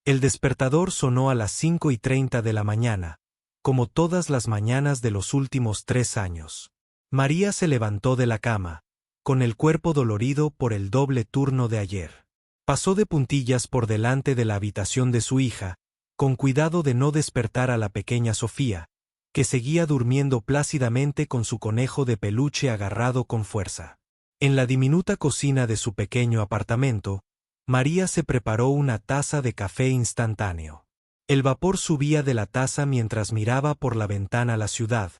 El despertador sonó a las 5:30 de la mañana, como todas las mañanas de los últimos 3 años. María se levantó de la cama, con el cuerpo dolorido por el doble turno de ayer. Pasó de puntillas por delante de la habitación de su hija, con cuidado de no despertar a la pequeña Sofía, que seguía durmiendo plácidamente con su conejo de peluche agarrado con fuerza. En la diminuta cocina de su pequeño apartamento, María se preparó una taza de café instantáneo. El vapor subía de la taza mientras miraba por la ventana la ciudad,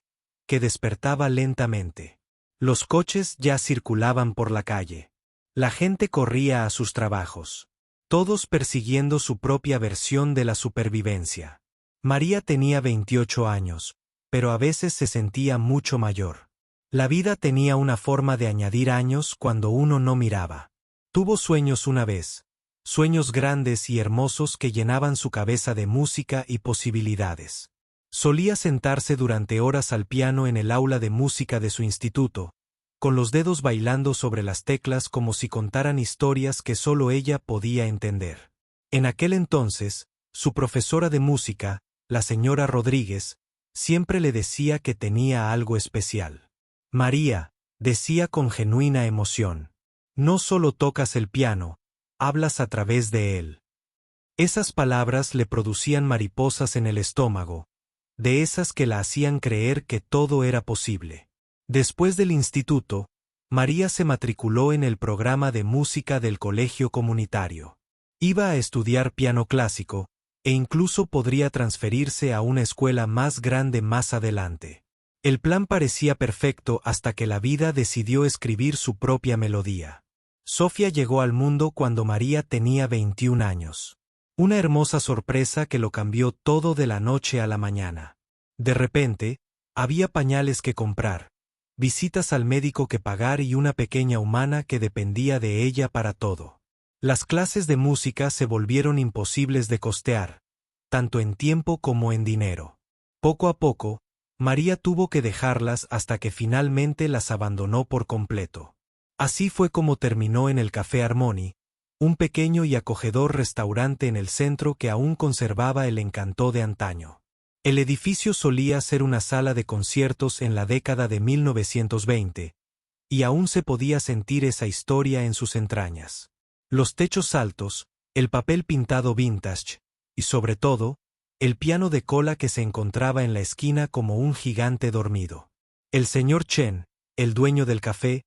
que despertaba lentamente. Los coches ya circulaban por la calle. La gente corría a sus trabajos, todos persiguiendo su propia versión de la supervivencia. María tenía 28 años, pero a veces se sentía mucho mayor. La vida tenía una forma de añadir años cuando uno no miraba. Tuvo sueños una vez, sueños grandes y hermosos que llenaban su cabeza de música y posibilidades. Solía sentarse durante horas al piano en el aula de música de su instituto, con los dedos bailando sobre las teclas como si contaran historias que solo ella podía entender. En aquel entonces, su profesora de música, la señora Rodríguez, siempre le decía que tenía algo especial. María, decía con genuina emoción, no solo tocas el piano, hablas a través de él. Esas palabras le producían mariposas en el estómago, de esas que la hacían creer que todo era posible. Después del instituto, María se matriculó en el programa de música del colegio comunitario. Iba a estudiar piano clásico, e incluso podría transferirse a una escuela más grande más adelante. El plan parecía perfecto hasta que la vida decidió escribir su propia melodía. Sofía llegó al mundo cuando María tenía 21 años. Una hermosa sorpresa que lo cambió todo de la noche a la mañana. De repente, había pañales que comprar, visitas al médico que pagar y una pequeña humana que dependía de ella para todo. Las clases de música se volvieron imposibles de costear, tanto en tiempo como en dinero. Poco a poco, María tuvo que dejarlas hasta que finalmente las abandonó por completo. Así fue como terminó en el Café Harmony, un pequeño y acogedor restaurante en el centro que aún conservaba el encanto de antaño. El edificio solía ser una sala de conciertos en la década de 1920, y aún se podía sentir esa historia en sus entrañas. Los techos altos, el papel pintado vintage, y sobre todo, el piano de cola que se encontraba en la esquina como un gigante dormido. El señor Chen, el dueño del café,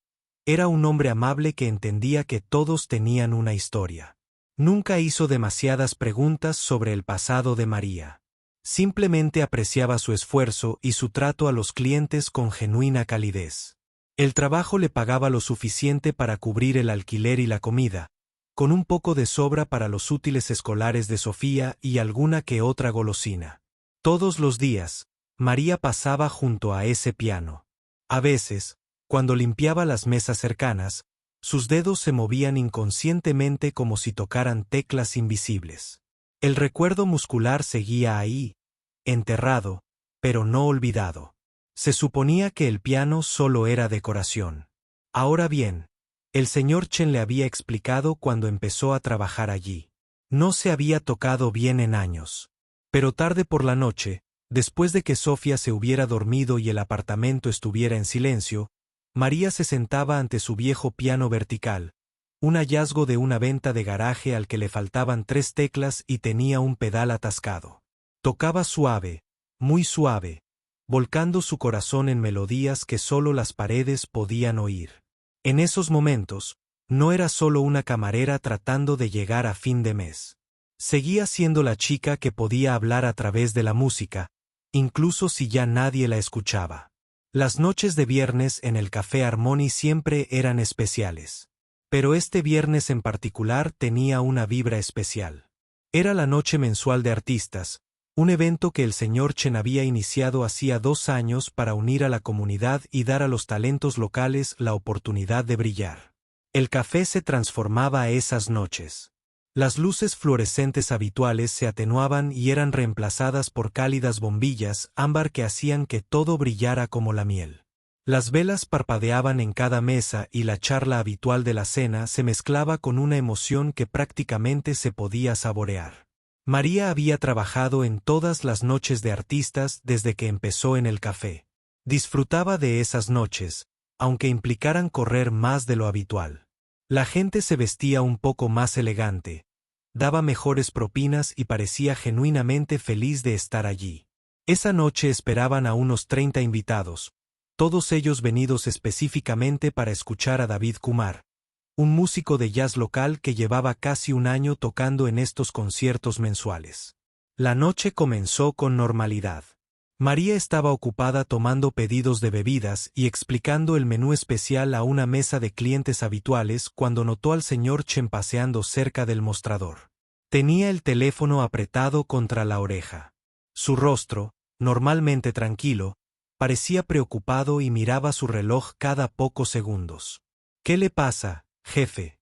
era un hombre amable que entendía que todos tenían una historia. Nunca hizo demasiadas preguntas sobre el pasado de María. Simplemente apreciaba su esfuerzo y su trato a los clientes con genuina calidez. El trabajo le pagaba lo suficiente para cubrir el alquiler y la comida, con un poco de sobra para los útiles escolares de Sofía y alguna que otra golosina. Todos los días, María pasaba junto a ese piano. A veces, cuando limpiaba las mesas cercanas, sus dedos se movían inconscientemente como si tocaran teclas invisibles. El recuerdo muscular seguía ahí, enterrado, pero no olvidado. Se suponía que el piano solo era decoración. Ahora bien, el señor Chen le había explicado cuando empezó a trabajar allí. No se había tocado bien en años. Pero tarde por la noche, después de que Sofía se hubiera dormido y el apartamento estuviera en silencio, María se sentaba ante su viejo piano vertical, un hallazgo de una venta de garaje al que le faltaban 3 teclas y tenía un pedal atascado. Tocaba suave, muy suave, volcando su corazón en melodías que solo las paredes podían oír. En esos momentos, no era solo una camarera tratando de llegar a fin de mes. Seguía siendo la chica que podía hablar a través de la música, incluso si ya nadie la escuchaba. Las noches de viernes en el Café Harmony siempre eran especiales. Pero este viernes en particular tenía una vibra especial. Era la noche mensual de artistas, un evento que el señor Chen había iniciado hacía 2 años para unir a la comunidad y dar a los talentos locales la oportunidad de brillar. El café se transformaba esas noches. Las luces fluorescentes habituales se atenuaban y eran reemplazadas por cálidas bombillas ámbar que hacían que todo brillara como la miel. Las velas parpadeaban en cada mesa y la charla habitual de la cena se mezclaba con una emoción que prácticamente se podía saborear. María había trabajado en todas las noches de artistas desde que empezó en el café. Disfrutaba de esas noches, aunque implicaran correr más de lo habitual. La gente se vestía un poco más elegante, daba mejores propinas y parecía genuinamente feliz de estar allí. Esa noche esperaban a unos 30 invitados, todos ellos venidos específicamente para escuchar a David Kumar, un músico de jazz local que llevaba casi un año tocando en estos conciertos mensuales. La noche comenzó con normalidad. María estaba ocupada tomando pedidos de bebidas y explicando el menú especial a una mesa de clientes habituales cuando notó al señor Chen paseando cerca del mostrador. Tenía el teléfono apretado contra la oreja. Su rostro, normalmente tranquilo, parecía preocupado y miraba su reloj cada pocos segundos. «¿Qué le pasa, jefe?»,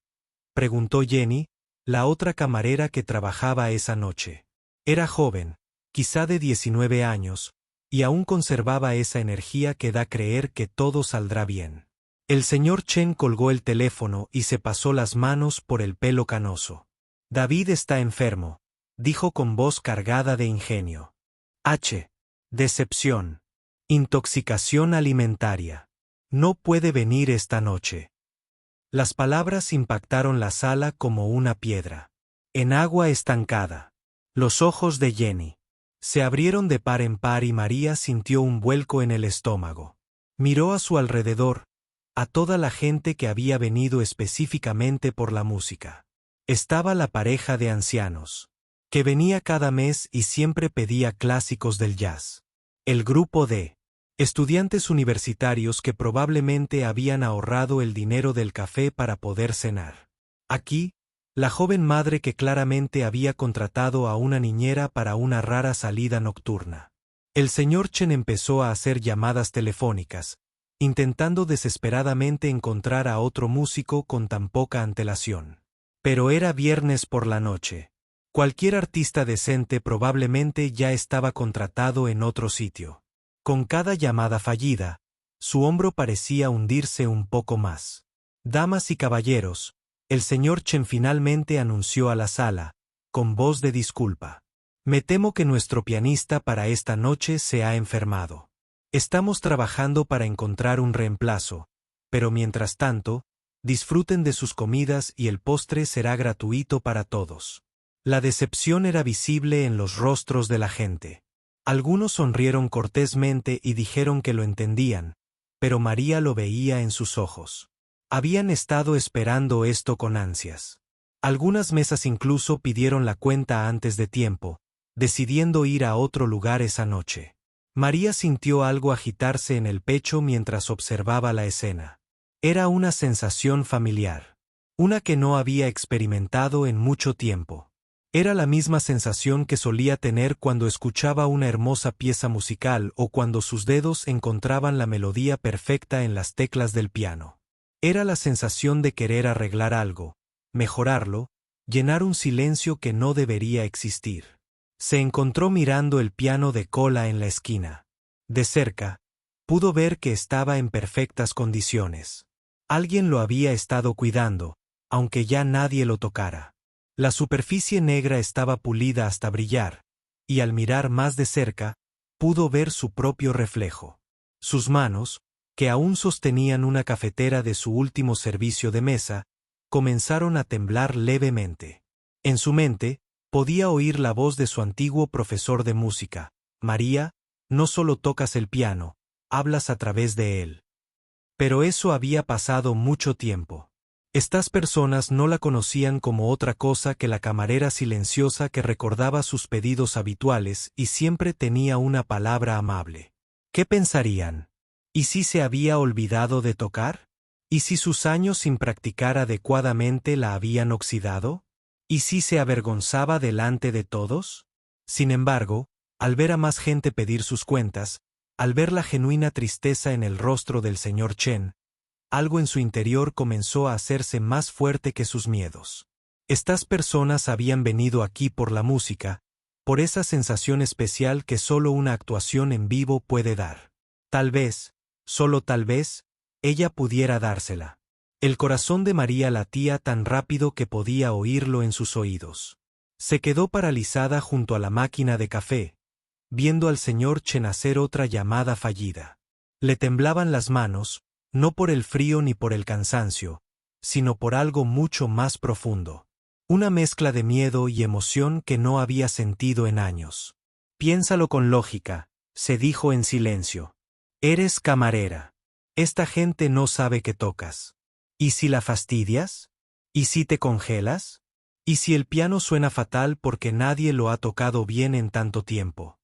preguntó Jenny, la otra camarera que trabajaba esa noche. Era joven, quizá de 19 años, y aún conservaba esa energía que da a creer que todo saldrá bien. El señor Chen colgó el teléfono y se pasó las manos por el pelo canoso. «David está enfermo», dijo con voz cargada de ingenio. Decepción. Intoxicación alimentaria. No puede venir esta noche. Las palabras impactaron la sala como una piedra. En agua estancada. Los ojos de Jenny se abrieron de par en par y María sintió un vuelco en el estómago. Miró a su alrededor, a toda la gente que había venido específicamente por la música. Estaba la pareja de ancianos, que venía cada mes y siempre pedía clásicos del jazz. El grupo de estudiantes universitarios que probablemente habían ahorrado el dinero del café para poder cenar. Aquí, la joven madre que claramente había contratado a una niñera para una rara salida nocturna. El señor Chen empezó a hacer llamadas telefónicas, intentando desesperadamente encontrar a otro músico con tan poca antelación. Pero era viernes por la noche. Cualquier artista decente probablemente ya estaba contratado en otro sitio. Con cada llamada fallida, su hombro parecía hundirse un poco más. «Damas y caballeros», el señor Chen finalmente anunció a la sala, con voz de disculpa. «Me temo que nuestro pianista para esta noche se ha enfermado. Estamos trabajando para encontrar un reemplazo, pero mientras tanto, disfruten de sus comidas y el postre será gratuito para todos». La decepción era visible en los rostros de la gente. Algunos sonrieron cortésmente y dijeron que lo entendían, pero María lo veía en sus ojos. Habían estado esperando esto con ansias. Algunas mesas incluso pidieron la cuenta antes de tiempo, decidiendo ir a otro lugar esa noche. María sintió algo agitarse en el pecho mientras observaba la escena. Era una sensación familiar, una que no había experimentado en mucho tiempo. Era la misma sensación que solía tener cuando escuchaba una hermosa pieza musical o cuando sus dedos encontraban la melodía perfecta en las teclas del piano. Era la sensación de querer arreglar algo, mejorarlo, llenar un silencio que no debería existir. Se encontró mirando el piano de cola en la esquina. De cerca, pudo ver que estaba en perfectas condiciones. Alguien lo había estado cuidando, aunque ya nadie lo tocara. La superficie negra estaba pulida hasta brillar, y al mirar más de cerca, pudo ver su propio reflejo. Sus manos, que aún sostenían una cafetera de su último servicio de mesa, comenzaron a temblar levemente. En su mente, podía oír la voz de su antiguo profesor de música: «María, no solo tocas el piano, hablas a través de él». Pero eso había pasado mucho tiempo. Estas personas no la conocían como otra cosa que la camarera silenciosa que recordaba sus pedidos habituales y siempre tenía una palabra amable. ¿Qué pensarían? ¿Y si se había olvidado de tocar? ¿Y si sus años sin practicar adecuadamente la habían oxidado? ¿Y si se avergonzaba delante de todos? Sin embargo, al ver a más gente pedir sus cuentas, al ver la genuina tristeza en el rostro del señor Chen, algo en su interior comenzó a hacerse más fuerte que sus miedos. Estas personas habían venido aquí por la música, por esa sensación especial que solo una actuación en vivo puede dar. Tal vez, solo tal vez, ella pudiera dársela. El corazón de María latía tan rápido que podía oírlo en sus oídos. Se quedó paralizada junto a la máquina de café, viendo al señor Chen hacer otra llamada fallida. Le temblaban las manos, no por el frío ni por el cansancio, sino por algo mucho más profundo. Una mezcla de miedo y emoción que no había sentido en años. Piénsalo con lógica, se dijo en silencio. Eres camarera. Esta gente no sabe que tocas. ¿Y si la fastidias? ¿Y si te congelas? ¿Y si el piano suena fatal porque nadie lo ha tocado bien en tanto tiempo?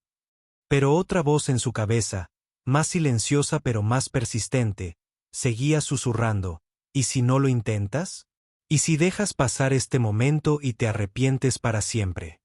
Pero otra voz en su cabeza, más silenciosa pero más persistente, seguía susurrando, ¿y si no lo intentas? ¿Y si dejas pasar este momento y te arrepientes para siempre?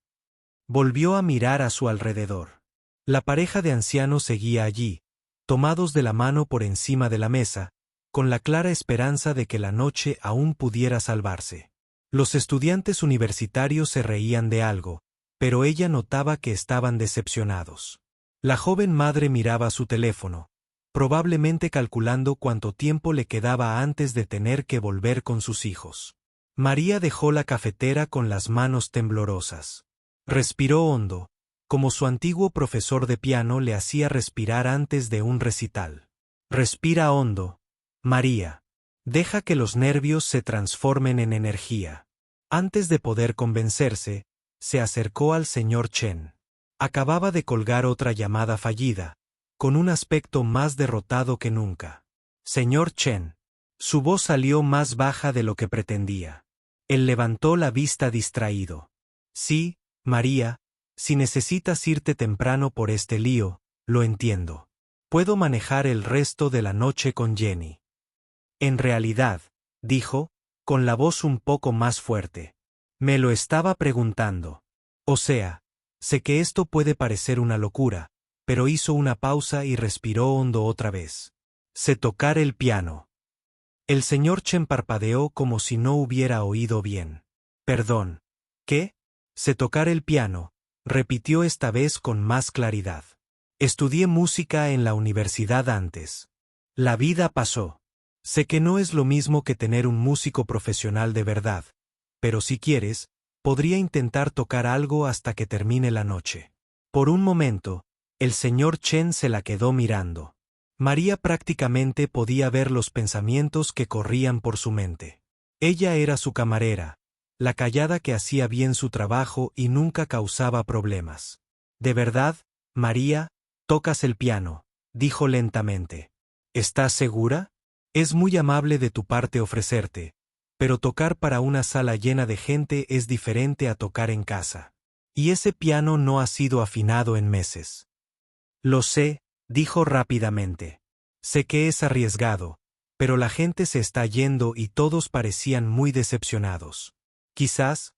Volvió a mirar a su alrededor. La pareja de ancianos seguía allí, tomados de la mano por encima de la mesa, con la clara esperanza de que la noche aún pudiera salvarse. Los estudiantes universitarios se reían de algo, pero ella notaba que estaban decepcionados. La joven madre miraba su teléfono, probablemente calculando cuánto tiempo le quedaba antes de tener que volver con sus hijos. María dejó la cafetera con las manos temblorosas. Respiró hondo, como su antiguo profesor de piano le hacía respirar antes de un recital. Respira hondo, María. Deja que los nervios se transformen en energía. Antes de poder convencerse, se acercó al señor Chen. Acababa de colgar otra llamada fallida, con un aspecto más derrotado que nunca. Señor Chen. Su voz salió más baja de lo que pretendía. Él levantó la vista distraído. Sí, María, si necesitas irte temprano por este lío, lo entiendo. Puedo manejar el resto de la noche con Jenny. En realidad, dijo, con la voz un poco más fuerte. Me lo estaba preguntando. O sea, sé que esto puede parecer una locura, pero hizo una pausa y respiró hondo otra vez. Sé tocar el piano. El señor Chen parpadeó como si no hubiera oído bien. Perdón. ¿Qué? Sé tocar el piano, repitió esta vez con más claridad. Estudié música en la universidad antes. La vida pasó. Sé que no es lo mismo que tener un músico profesional de verdad, pero si quieres, podría intentar tocar algo hasta que termine la noche. Por un momento, el señor Chen se la quedó mirando. María prácticamente podía ver los pensamientos que corrían por su mente. Ella era su camarera, la callada que hacía bien su trabajo y nunca causaba problemas. ¿De verdad, María, tocas el piano?, dijo lentamente. ¿Estás segura? Es muy amable de tu parte ofrecerte, pero tocar para una sala llena de gente es diferente a tocar en casa. Y ese piano no ha sido afinado en meses. Lo sé, dijo rápidamente. Sé que es arriesgado, pero la gente se está yendo y todos parecían muy decepcionados. Quizás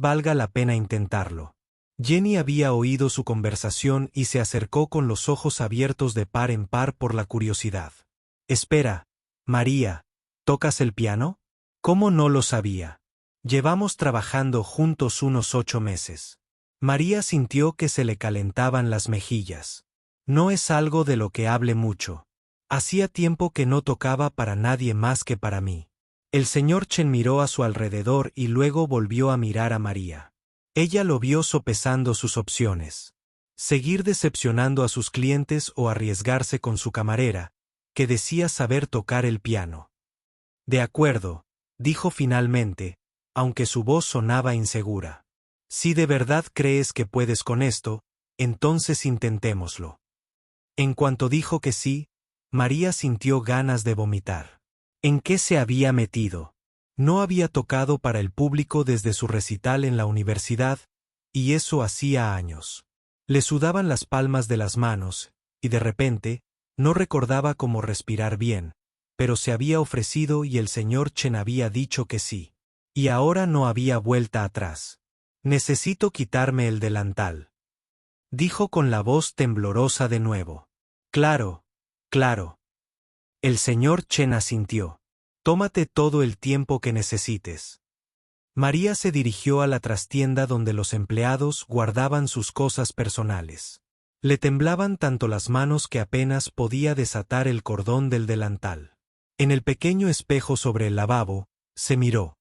valga la pena intentarlo. Jenny había oído su conversación y se acercó con los ojos abiertos de par en par por la curiosidad. Espera, María, ¿tocas el piano? ¿Cómo no lo sabía? Llevamos trabajando juntos unos 8 meses. María sintió que se le calentaban las mejillas. No es algo de lo que hable mucho. Hacía tiempo que no tocaba para nadie más que para mí. El señor Chen miró a su alrededor y luego volvió a mirar a María. Ella lo vio sopesando sus opciones. Seguir decepcionando a sus clientes o arriesgarse con su camarera, que decía saber tocar el piano. De acuerdo, dijo finalmente, aunque su voz sonaba insegura. Si de verdad crees que puedes con esto, entonces intentémoslo. En cuanto dijo que sí, María sintió ganas de vomitar. ¿En qué se había metido? No había tocado para el público desde su recital en la universidad, y eso hacía años. Le sudaban las palmas de las manos, y de repente, no recordaba cómo respirar bien, pero se había ofrecido y el señor Chen había dicho que sí. Y ahora no había vuelta atrás. Necesito quitarme el delantal. Dijo con la voz temblorosa de nuevo. Claro, claro. El señor Chen asintió. Tómate todo el tiempo que necesites. María se dirigió a la trastienda donde los empleados guardaban sus cosas personales. Le temblaban tanto las manos que apenas podía desatar el cordón del delantal. En el pequeño espejo sobre el lavabo, se miró.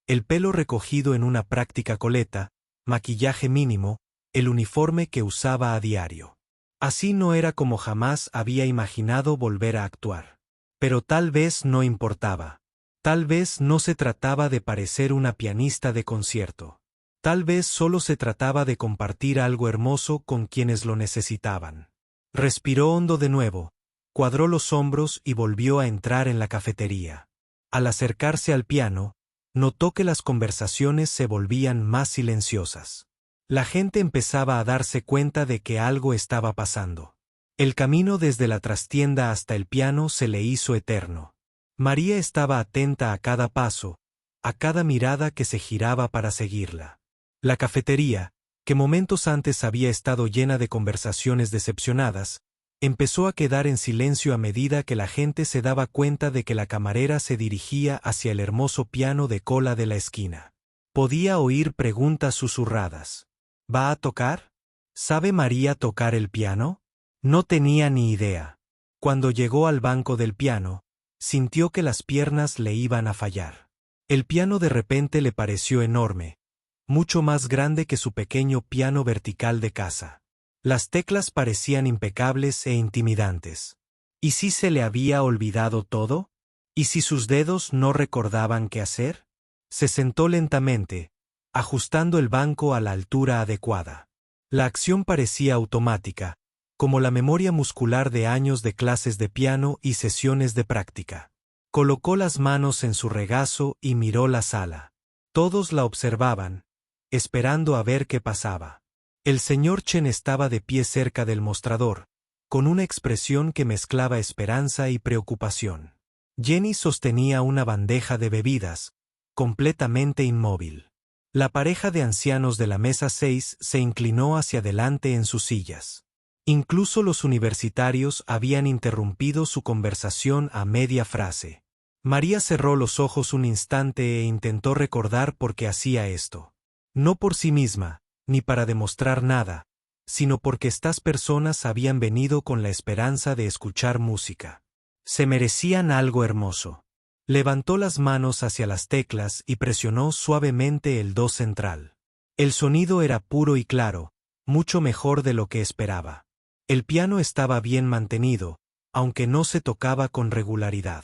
El pelo recogido en una práctica coleta, maquillaje mínimo, el uniforme que usaba a diario. Así no era como jamás había imaginado volver a actuar. Pero tal vez no importaba. Tal vez no se trataba de parecer una pianista de concierto. Tal vez solo se trataba de compartir algo hermoso con quienes lo necesitaban. Respiró hondo de nuevo, cuadró los hombros y volvió a entrar en la cafetería. Al acercarse al piano, notó que las conversaciones se volvían más silenciosas. La gente empezaba a darse cuenta de que algo estaba pasando. El camino desde la trastienda hasta el piano se le hizo eterno. María estaba atenta a cada paso, a cada mirada que se giraba para seguirla. La cafetería, que momentos antes había estado llena de conversaciones decepcionadas, empezó a quedar en silencio a medida que la gente se daba cuenta de que la camarera se dirigía hacia el hermoso piano de cola de la esquina. Podía oír preguntas susurradas. ¿Va a tocar? ¿Sabe María tocar el piano? No tenía ni idea. Cuando llegó al banco del piano, sintió que las piernas le iban a fallar. El piano de repente le pareció enorme, mucho más grande que su pequeño piano vertical de casa. Las teclas parecían impecables e intimidantes. ¿Y si se le había olvidado todo? ¿Y si sus dedos no recordaban qué hacer? Se sentó lentamente, ajustando el banco a la altura adecuada. La acción parecía automática, como la memoria muscular de años de clases de piano y sesiones de práctica. Colocó las manos en su regazo y miró la sala. Todos la observaban, esperando a ver qué pasaba. El señor Chen estaba de pie cerca del mostrador, con una expresión que mezclaba esperanza y preocupación. Jenny sostenía una bandeja de bebidas, completamente inmóvil. La pareja de ancianos de la mesa 6 se inclinó hacia adelante en sus sillas. Incluso los universitarios habían interrumpido su conversación a media frase. María cerró los ojos un instante e intentó recordar por qué hacía esto. No por sí misma, ni para demostrar nada, sino porque estas personas habían venido con la esperanza de escuchar música. Se merecían algo hermoso. Levantó las manos hacia las teclas y presionó suavemente el do central. El sonido era puro y claro, mucho mejor de lo que esperaba. El piano estaba bien mantenido, aunque no se tocaba con regularidad.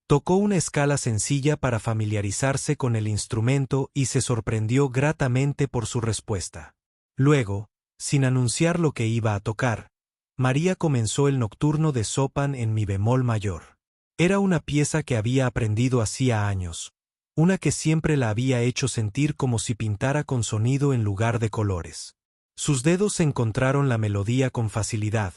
Tocó una escala sencilla para familiarizarse con el instrumento y se sorprendió gratamente por su respuesta. Luego, sin anunciar lo que iba a tocar, María comenzó el nocturno de Chopin en mi bemol mayor. Era una pieza que había aprendido hacía años, una que siempre la había hecho sentir como si pintara con sonido en lugar de colores. Sus dedos encontraron la melodía con facilidad,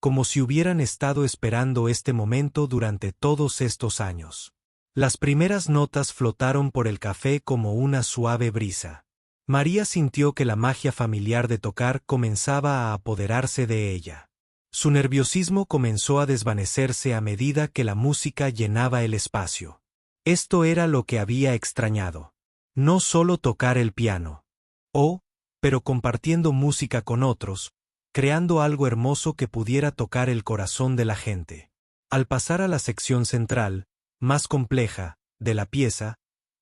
como si hubieran estado esperando este momento durante todos estos años. Las primeras notas flotaron por el café como una suave brisa. María sintió que la magia familiar de tocar comenzaba a apoderarse de ella. Su nerviosismo comenzó a desvanecerse a medida que la música llenaba el espacio. Esto era lo que había extrañado. No solo tocar el piano. Pero compartiendo música con otros, creando algo hermoso que pudiera tocar el corazón de la gente. Al pasar a la sección central, más compleja, de la pieza,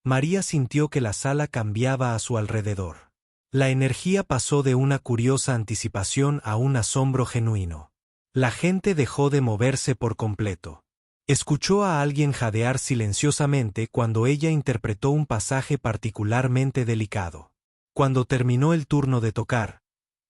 María sintió que la sala cambiaba a su alrededor. La energía pasó de una curiosa anticipación a un asombro genuino. La gente dejó de moverse por completo. Escuchó a alguien jadear silenciosamente cuando ella interpretó un pasaje particularmente delicado. Cuando terminó el turno de tocar,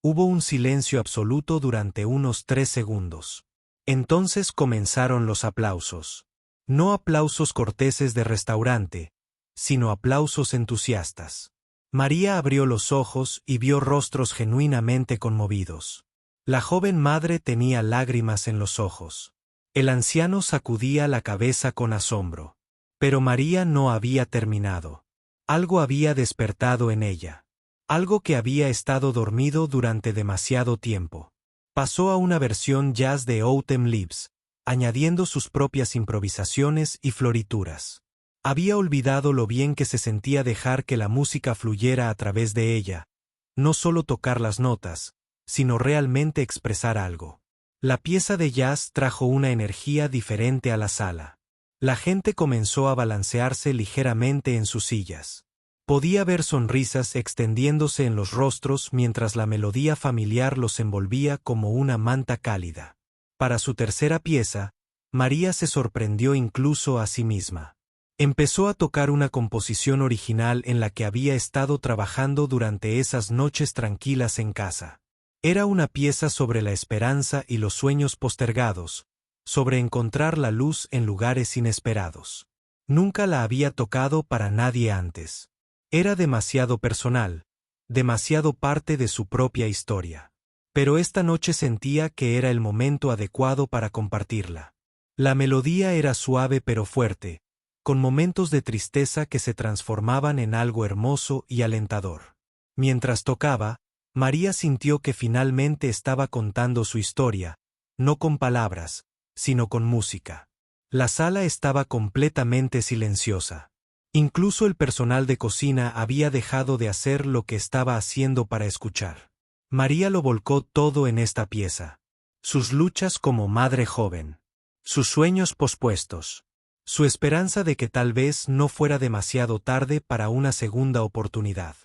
hubo un silencio absoluto durante unos 3 segundos. Entonces comenzaron los aplausos. No aplausos corteses de restaurante, sino aplausos entusiastas. María abrió los ojos y vio rostros genuinamente conmovidos. La joven madre tenía lágrimas en los ojos. El anciano sacudía la cabeza con asombro. Pero María no había terminado. Algo había despertado en ella. Algo que había estado dormido durante demasiado tiempo. Pasó a una versión jazz de Autumn Leaves, añadiendo sus propias improvisaciones y florituras. Había olvidado lo bien que se sentía dejar que la música fluyera a través de ella, no solo tocar las notas, sino realmente expresar algo. La pieza de jazz trajo una energía diferente a la sala. La gente comenzó a balancearse ligeramente en sus sillas. Podía ver sonrisas extendiéndose en los rostros mientras la melodía familiar los envolvía como una manta cálida. Para su tercera pieza, María se sorprendió incluso a sí misma. Empezó a tocar una composición original en la que había estado trabajando durante esas noches tranquilas en casa. Era una pieza sobre la esperanza y los sueños postergados, sobre encontrar la luz en lugares inesperados. Nunca la había tocado para nadie antes. Era demasiado personal, demasiado parte de su propia historia. Pero esta noche sentía que era el momento adecuado para compartirla. La melodía era suave pero fuerte, con momentos de tristeza que se transformaban en algo hermoso y alentador. Mientras tocaba, María sintió que finalmente estaba contando su historia, no con palabras, sino con música. La sala estaba completamente silenciosa. Incluso el personal de cocina había dejado de hacer lo que estaba haciendo para escuchar. María lo volcó todo en esta pieza. Sus luchas como madre joven. Sus sueños pospuestos. Su esperanza de que tal vez no fuera demasiado tarde para una segunda oportunidad.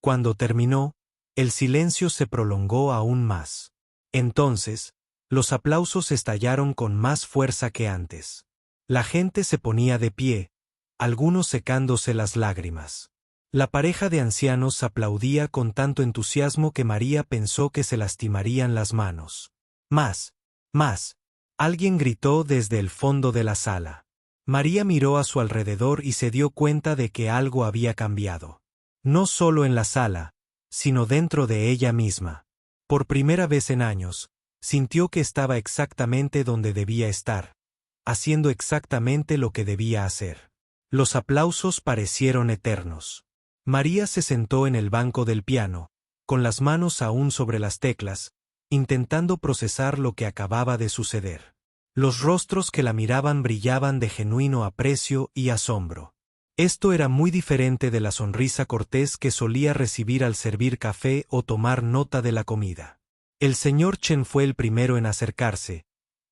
Cuando terminó, el silencio se prolongó aún más. Entonces, los aplausos estallaron con más fuerza que antes. La gente se ponía de pie, algunos secándose las lágrimas. La pareja de ancianos aplaudía con tanto entusiasmo que María pensó que se lastimarían las manos. ¡Más! ¡Más! Alguien gritó desde el fondo de la sala. María miró a su alrededor y se dio cuenta de que algo había cambiado. No solo en la sala, sino dentro de ella misma. Por primera vez en años, sintió que estaba exactamente donde debía estar, haciendo exactamente lo que debía hacer. Los aplausos parecieron eternos. María se sentó en el banco del piano, con las manos aún sobre las teclas, intentando procesar lo que acababa de suceder. Los rostros que la miraban brillaban de genuino aprecio y asombro. Esto era muy diferente de la sonrisa cortés que solía recibir al servir café o tomar nota de la comida. El señor Chen fue el primero en acercarse,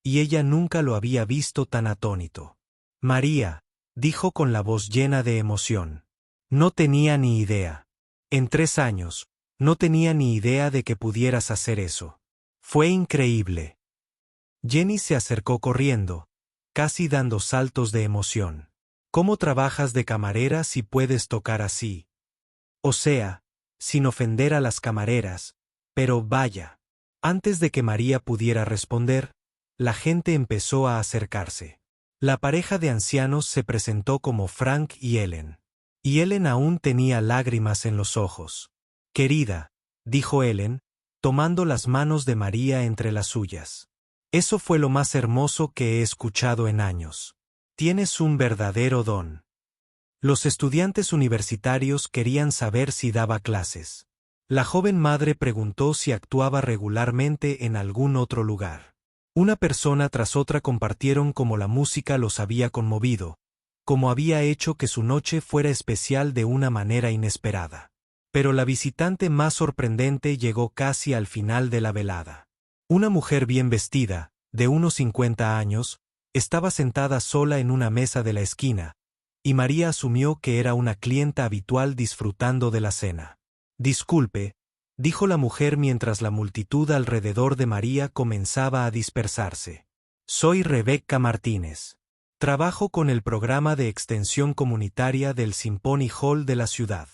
y ella nunca lo había visto tan atónito. María, dijo con la voz llena de emoción. No tenía ni idea. En 3 años, no tenía ni idea de que pudieras hacer eso. Fue increíble. Jenny se acercó corriendo, casi dando saltos de emoción. ¿Cómo trabajas de camarera si puedes tocar así? O sea, sin ofender a las camareras, pero vaya. Antes de que María pudiera responder, la gente empezó a acercarse. La pareja de ancianos se presentó como Frank y Ellen. Y Ellen aún tenía lágrimas en los ojos. Querida, dijo Ellen, tomando las manos de María entre las suyas. Eso fue lo más hermoso que he escuchado en años. Tienes un verdadero don. Los estudiantes universitarios querían saber si daba clases. La joven madre preguntó si actuaba regularmente en algún otro lugar. Una persona tras otra compartieron cómo la música los había conmovido, cómo había hecho que su noche fuera especial de una manera inesperada. Pero la visitante más sorprendente llegó casi al final de la velada. Una mujer bien vestida, de unos 50 años, estaba sentada sola en una mesa de la esquina, y María asumió que era una clienta habitual disfrutando de la cena. Disculpe, dijo la mujer mientras la multitud alrededor de María comenzaba a dispersarse. Soy Rebecca Martínez. Trabajo con el programa de extensión comunitaria del Symphony Hall de la ciudad.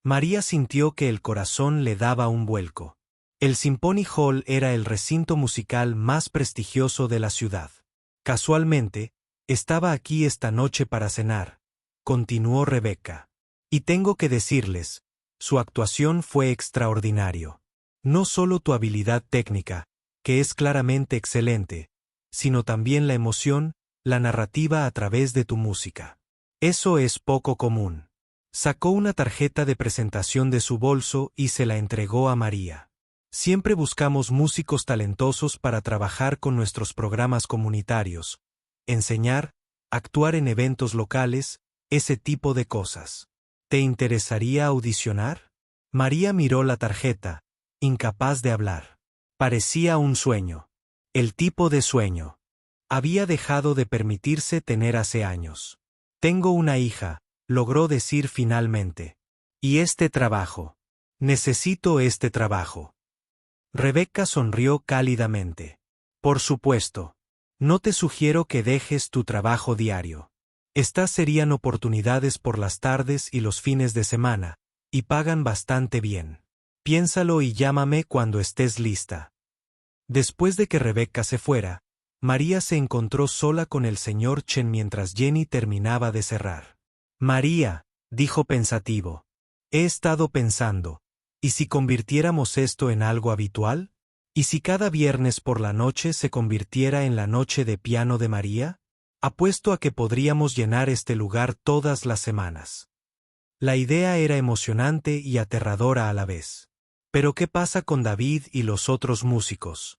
María sintió que el corazón le daba un vuelco. El Symphony Hall era el recinto musical más prestigioso de la ciudad. Casualmente, estaba aquí esta noche para cenar, continuó Rebecca. Y tengo que decirles, su actuación fue extraordinario. No solo tu habilidad técnica, que es claramente excelente, sino también la emoción, la narrativa a través de tu música. Eso es poco común. Sacó una tarjeta de presentación de su bolso y se la entregó a María. Siempre buscamos músicos talentosos para trabajar con nuestros programas comunitarios, enseñar, actuar en eventos locales, ese tipo de cosas. ¿Te interesaría audicionar? María miró la tarjeta, incapaz de hablar. Parecía un sueño. El tipo de sueño. Había dejado de permitirse tener hace años. Tengo una hija, logró decir finalmente. Y este trabajo. Necesito este trabajo. Rebecca sonrió cálidamente. Por supuesto. No te sugiero que dejes tu trabajo diario. Estas serían oportunidades por las tardes y los fines de semana, y pagan bastante bien. Piénsalo y llámame cuando estés lista. Después de que Rebecca se fuera, María se encontró sola con el señor Chen mientras Jenny terminaba de cerrar. María, dijo pensativo. He estado pensando, ¿y si convirtiéramos esto en algo habitual? ¿Y si cada viernes por la noche se convirtiera en la noche de piano de María? Apuesto a que podríamos llenar este lugar todas las semanas. La idea era emocionante y aterradora a la vez. Pero ¿qué pasa con David y los otros músicos?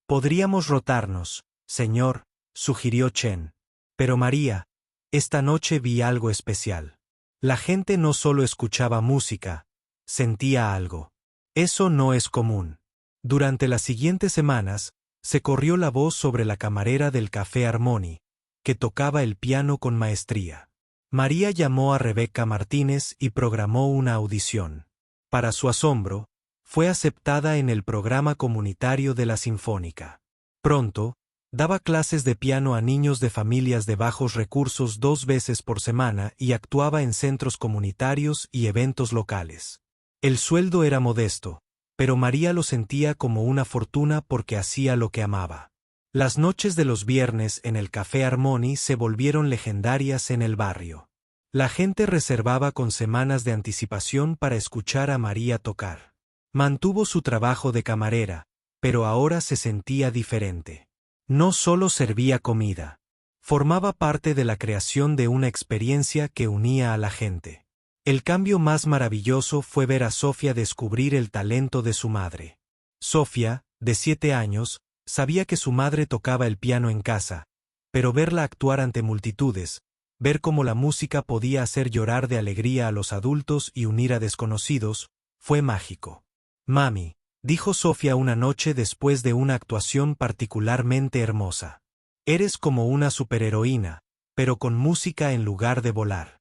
Podríamos rotarnos, señor, sugirió Chen. Pero María, esta noche vi algo especial. La gente no solo escuchaba música, sentía algo. Eso no es común. Durante las siguientes semanas, se corrió la voz sobre la camarera del Café Harmony, que tocaba el piano con maestría. María llamó a Rebecca Martínez y programó una audición. Para su asombro, fue aceptada en el programa comunitario de la Sinfónica. Pronto, daba clases de piano a niños de familias de bajos recursos 2 veces por semana y actuaba en centros comunitarios y eventos locales. El sueldo era modesto, pero María lo sentía como una fortuna porque hacía lo que amaba. Las noches de los viernes en el Café Harmony se volvieron legendarias en el barrio. La gente reservaba con semanas de anticipación para escuchar a María tocar. Mantuvo su trabajo de camarera, pero ahora se sentía diferente. No solo servía comida. Formaba parte de la creación de una experiencia que unía a la gente. El cambio más maravilloso fue ver a Sofía descubrir el talento de su madre. Sofía, de 7 años, sabía que su madre tocaba el piano en casa, pero verla actuar ante multitudes, ver cómo la música podía hacer llorar de alegría a los adultos y unir a desconocidos, fue mágico. Mami, dijo Sofía una noche después de una actuación particularmente hermosa. Eres como una superheroína, pero con música en lugar de volar.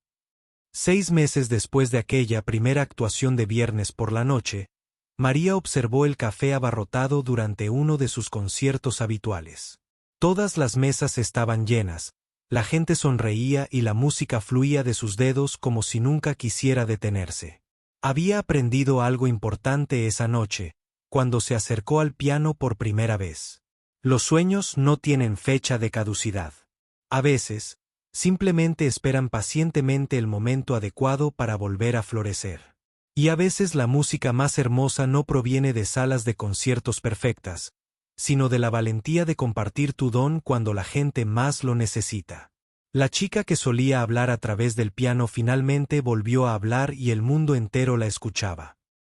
6 meses después de aquella primera actuación de viernes por la noche, María observó el café abarrotado durante uno de sus conciertos habituales. Todas las mesas estaban llenas, la gente sonreía y la música fluía de sus dedos como si nunca quisiera detenerse. Había aprendido algo importante esa noche, cuando se acercó al piano por primera vez. Los sueños no tienen fecha de caducidad. A veces, simplemente esperan pacientemente el momento adecuado para volver a florecer. Y a veces la música más hermosa no proviene de salas de conciertos perfectas, sino de la valentía de compartir tu don cuando la gente más lo necesita. La chica que solía hablar a través del piano finalmente volvió a hablar y el mundo entero la escuchaba.